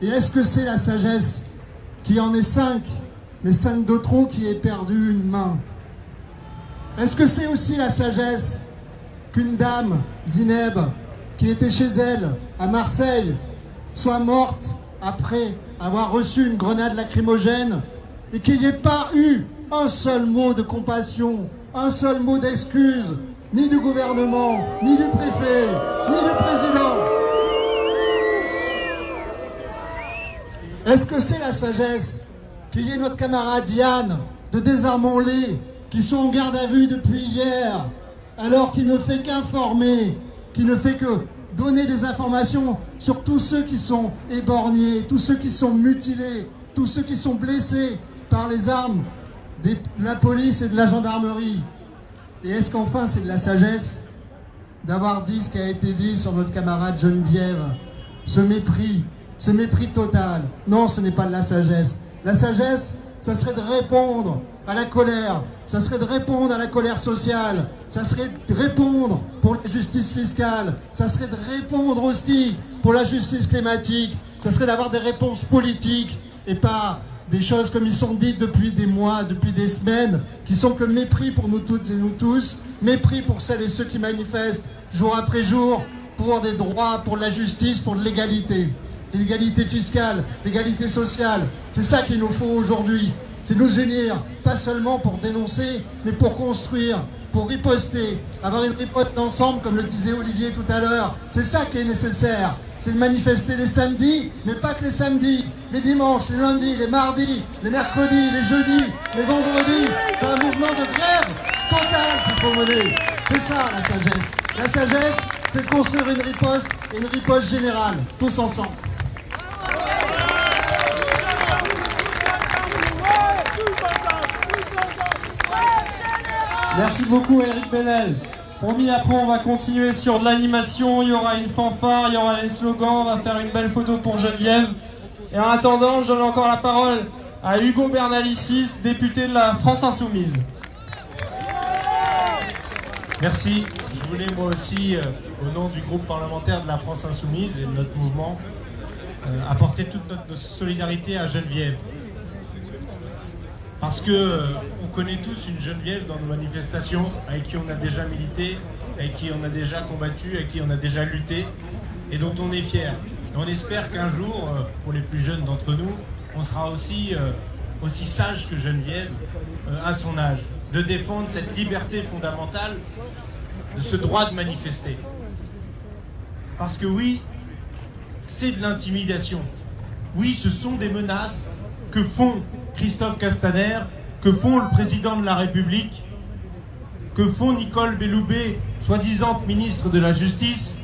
Et est-ce que c'est la sagesse qu'il y en ait 5, mais 5 de trop, qui aient perdu une main? Est-ce que c'est aussi la sagesse qu'une dame, Zineb, qui était chez elle à Marseille, soit morte après avoir reçu une grenade lacrymogène et qu'il n'y ait pas eu un seul mot de compassion, un seul mot d'excuse, ni du gouvernement, ni du préfet, ni du président? Est-ce que c'est la sagesse qu'il y ait notre camarade Yann de Désarmons-les qui sont en garde à vue depuis hier, alors qu'il ne fait qu'informer, qui ne fait que donner des informations sur tous ceux qui sont éborgnés, tous ceux qui sont mutilés, tous ceux qui sont blessés par les armes de la police et de la gendarmerie? Et est-ce qu'enfin c'est de la sagesse d'avoir dit ce qui a été dit sur notre camarade Geneviève? Ce mépris total. Non, ce n'est pas de la sagesse. La sagesse, ça serait de répondre à la colère, ça serait de répondre à la colère sociale, ça serait de répondre pour la justice fiscale, ça serait de répondre aussi pour la justice climatique, ça serait d'avoir des réponses politiques et pas des choses comme ils sont dites depuis des mois, depuis des semaines, qui sont que mépris pour nous toutes et nous tous, mépris pour celles et ceux qui manifestent jour après jour pour des droits, pour la justice, pour de l'égalité. L'égalité fiscale, l'égalité sociale, c'est ça qu'il nous faut aujourd'hui. C'est nous unir, pas seulement pour dénoncer, mais pour construire, pour riposter, avoir une riposte d'ensemble, comme le disait Olivier tout à l'heure. C'est ça qui est nécessaire. C'est de manifester les samedis, mais pas que les samedis, les dimanches, les lundis, les mardis, les mercredis, les jeudis, les vendredis. C'est un mouvement de grève totale qu'il faut mener. C'est ça la sagesse. La sagesse, c'est de construire une riposte, et une riposte générale, tous ensemble. Merci beaucoup Eric Benel. Promis, après on va continuer sur de l'animation, il y aura une fanfare, il y aura les slogans, on va faire une belle photo pour Geneviève. Et en attendant, je donne encore la parole à Hugo Bernalicis, député de la France Insoumise. Merci. Je voulais moi aussi, au nom du groupe parlementaire de la France Insoumise et de notre mouvement, apporter toute notre solidarité à Geneviève. Parce que on connaît tous une Geneviève dans nos manifestations, avec qui on a déjà milité, avec qui on a déjà combattu, avec qui on a déjà lutté, et dont on est fier. Et on espère qu'un jour, pour les plus jeunes d'entre nous, on sera aussi sage que Geneviève à son âge, de défendre cette liberté fondamentale, de ce droit de manifester. Parce que oui, c'est de l'intimidation. Oui, ce sont des menaces que font Christophe Castaner, que font le président de la République, que font Nicole Belloubet, soi-disant ministre de la Justice,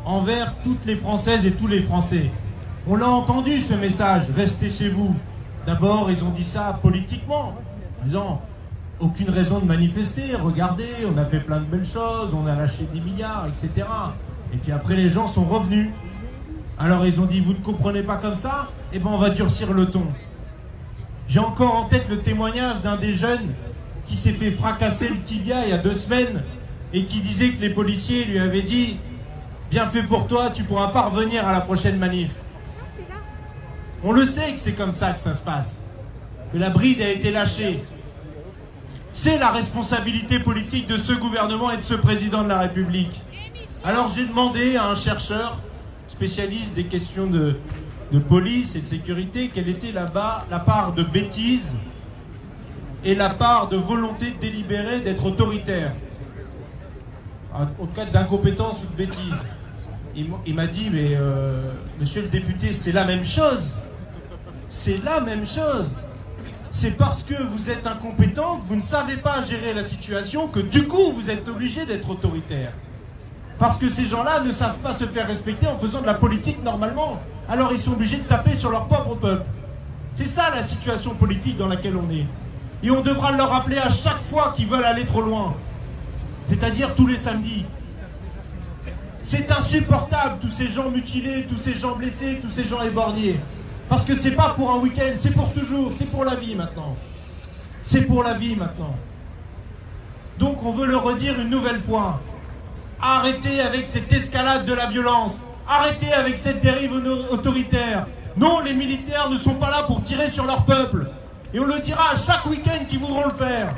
envers toutes les Françaises et tous les Français. On l'a entendu ce message, restez chez vous. D'abord, ils ont dit ça politiquement, en disant aucune raison de manifester, regardez, on a fait plein de belles choses, on a lâché 10 milliards, etc. Et puis après, les gens sont revenus. Alors ils ont dit, vous ne comprenez pas comme ça? Eh ben on va durcir le ton. J'ai encore en tête le témoignage d'un des jeunes qui s'est fait fracasser le tibia il y a 2 semaines et qui disait que les policiers lui avaient dit « Bien fait pour toi, tu pourras pas revenir à la prochaine manif ». On le sait que c'est comme ça que ça se passe, que la bride a été lâchée. C'est la responsabilité politique de ce gouvernement et de ce président de la République. Alors j'ai demandé à un chercheur spécialiste des questions de police et de sécurité quelle était la part de bêtise et la part de volonté délibérée d'être autoritaire. En tout cas d'incompétence ou de bêtise. Il m'a dit, mais monsieur le député, c'est la même chose. C'est la même chose. C'est parce que vous êtes incompétent, que vous ne savez pas gérer la situation, que du coup vous êtes obligé d'être autoritaire. Parce que ces gens-là ne savent pas se faire respecter en faisant de la politique normalement. Alors ils sont obligés de taper sur leur propre peuple. C'est ça la situation politique dans laquelle on est. Et on devra leur rappeler à chaque fois qu'ils veulent aller trop loin. C'est-à-dire tous les samedis. C'est insupportable, tous ces gens mutilés, tous ces gens blessés, tous ces gens éborgnés. Parce que c'est pas pour un week-end, c'est pour toujours, c'est pour la vie maintenant. C'est pour la vie maintenant. Donc on veut le redire une nouvelle fois. Arrêtez avec cette escalade de la violence. Arrêtez avec cette dérive autoritaire. Non, les militaires ne sont pas là pour tirer sur leur peuple. Et on le dira à chaque week-end qu'ils voudront le faire.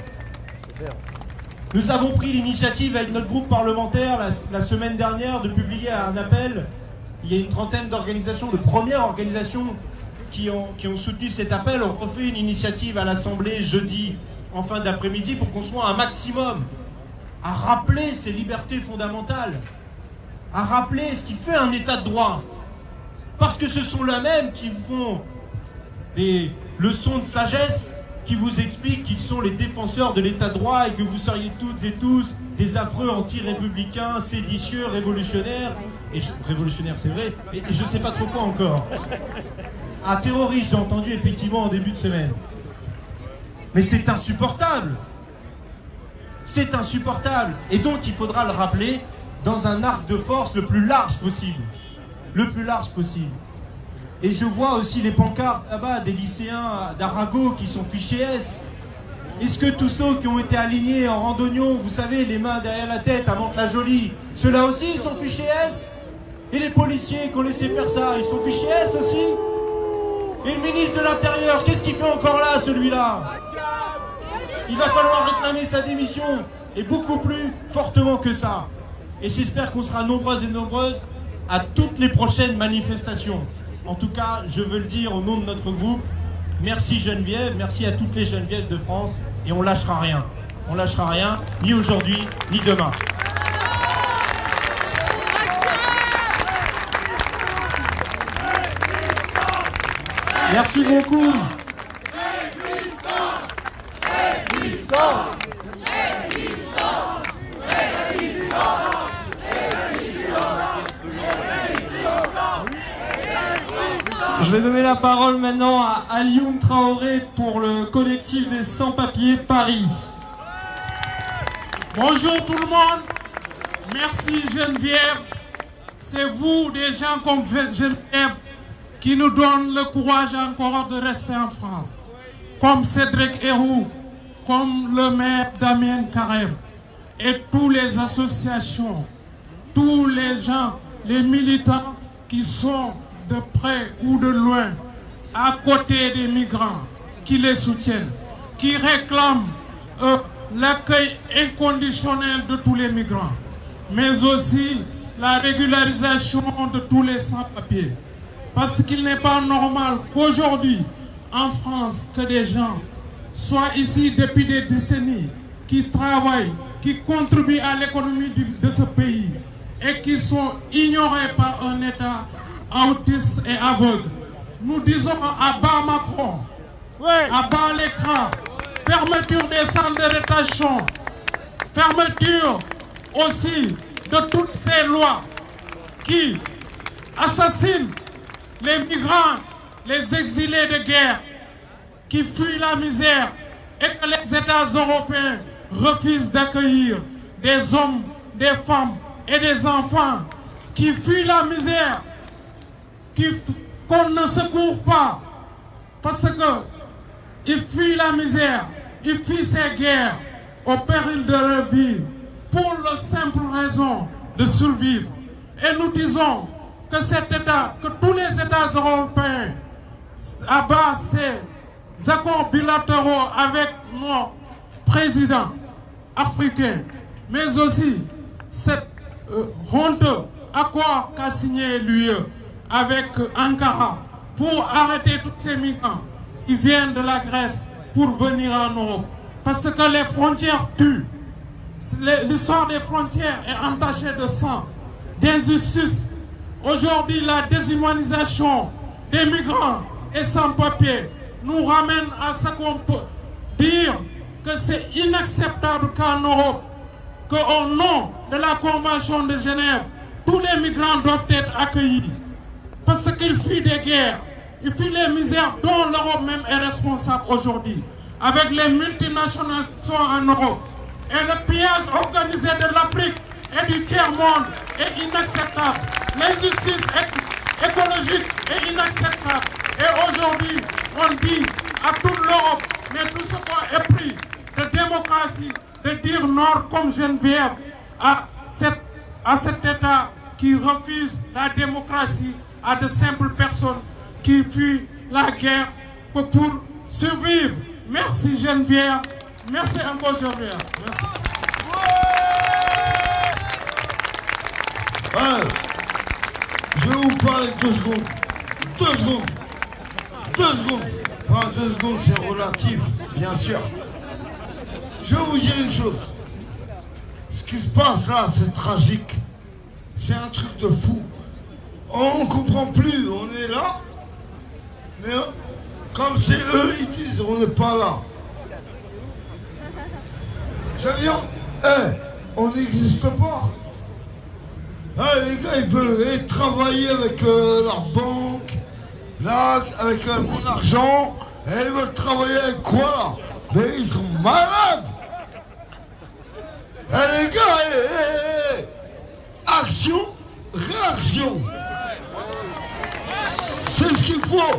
Nous avons pris l'initiative avec notre groupe parlementaire la semaine dernière de publier un appel. Il y a une trentaine d'organisations, de premières organisations qui ont soutenu cet appel. On refait une initiative à l'Assemblée jeudi en fin d'après-midi pour qu'on soit un maximum à rappeler ces libertés fondamentales, à rappeler ce qui fait un état de droit. Parce que ce sont là-même qui font des leçons de sagesse, qui vous expliquent qu'ils sont les défenseurs de l'état de droit et que vous seriez toutes et tous des affreux anti-républicains, séditieux, révolutionnaires, révolutionnaires c'est vrai, et je sais pas trop quoi encore. Ah, terroriste, j'ai entendu effectivement en début de semaine. Mais c'est insupportable. C'est insupportable. Et donc il faudra le rappeler dans un arc de force le plus large possible. Le plus large possible. Et je vois aussi les pancartes là-bas des lycéens d'Arago qui sont fichés S. Est-ce que tous ceux qui ont été alignés en randonnion, vous savez, les mains derrière la tête à Mantes-la-Jolie, ceux-là aussi ils sont fichés S? Et les policiers qui ont laissé faire ça, ils sont fichés S aussi? Et le ministre de l'Intérieur, qu'est-ce qu'il fait encore là, celui-là? Il va falloir réclamer sa démission, et beaucoup plus fortement que ça. Et j'espère qu'on sera nombreuses et nombreuses à toutes les prochaines manifestations. En tout cas, je veux le dire au nom de notre groupe, merci Geneviève, merci à toutes les Genevièves de France, et on lâchera rien. On lâchera rien, ni aujourd'hui, ni demain. Merci beaucoup. Je vais donner la parole maintenant à Alioune Traoré pour le collectif des sans-papiers Paris. Bonjour tout le monde. Merci Geneviève. C'est vous, des gens comme Geneviève, qui nous donnent le courage encore de rester en France. Comme Cédric Héroux, comme le maire Damien Carême et toutes les associations, tous les gens, les militants qui sont de près ou de loin à côté des migrants, qui les soutiennent, qui réclament l'accueil inconditionnel de tous les migrants, mais aussi la régularisation de tous les sans-papiers. Parce qu'il n'est pas normal qu'aujourd'hui, en France, que des gens soient ici depuis des décennies, qui travaillent, qui contribuent à l'économie de ce pays et qui sont ignorés par un État autiste et aveugle. Nous disons à bas Macron, à bas l'écran, fermeture des centres de rétention, fermeture aussi de toutes ces lois qui assassinent les migrants, les exilés de guerre, qui fuient la misère et que les États européens refusent d'accueillir des hommes, des femmes et des enfants qui fuient la misère, qu'on ne secourt pas parce qu'ils fuient la misère, ils fuient ces guerres au péril de leur vie pour la simple raison de survivre. Et nous disons que cet État, que tous les États européens abattent ces accords bilatéraux avec nos présidents africains, mais aussi cette honteux accord qu'a signé l'UE avec Ankara pour arrêter tous ces migrants qui viennent de la Grèce pour venir en Europe. Parce que les frontières tuent. L'histoire des frontières est entachée de sang, d'injustice. Aujourd'hui, la déshumanisation des migrants et sans-papiers nous ramène à ce qu'on peut dire que c'est inacceptable qu'en Europe, qu'au nom de la Convention de Genève, tous les migrants doivent être accueillis. Parce qu'ils fuient des guerres, ils fuient les misères dont l'Europe même est responsable aujourd'hui. Avec les multinationales qui sont en Europe. Et le pillage organisé de l'Afrique et du tiers-monde est inacceptable. L'injustice écologique est inacceptable. Et aujourd'hui, on dit à toute l'Europe, mais tout ce qu'on est pris de démocratie, de dire non comme Geneviève à cet État qui refuse la démocratie à de simples personnes qui fuient la guerre pour survivre. Merci Geneviève. Merci encore Geneviève. Merci. Ouais. Je vais vous parler 2 secondes. 2 secondes. 2 secondes. Enfin, 2 secondes, c'est relatif, bien sûr. Je vais vous dire une chose. Ce qui se passe là, c'est tragique. C'est un truc de fou. On ne comprend plus. On est là. Mais comme c'est eux, ils disent on n'est pas là. Ça veut dire, on n'existe pas. Les gars, ils veulent travailler avec leur banque, là, avec mon argent, et ils veulent travailler avec quoi là? Mais ils sont malades. Les gars, action, réaction. C'est ce qu'il faut.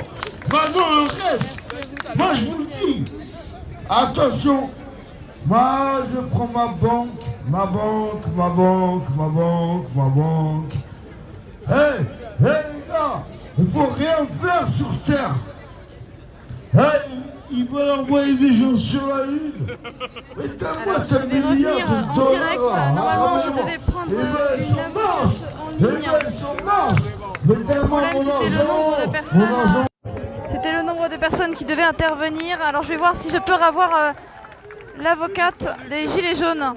Maintenant le reste, moi je vous le dis, attention, moi je prends ma banque. Les gars, il ne faut rien faire sur Terre. Ils veulent envoyer des gens sur la Lune. Mais donne-moi tes milliards de dollars là. Ils sont Mars. Mais tellement mon argent. C'était le nombre de personnes qui devaient intervenir. Alors je vais voir si je peux avoir l'avocate des Gilets jaunes.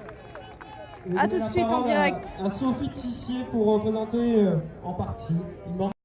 A tout de suite en direct. Un Sophie Tissier pour représenter en partie.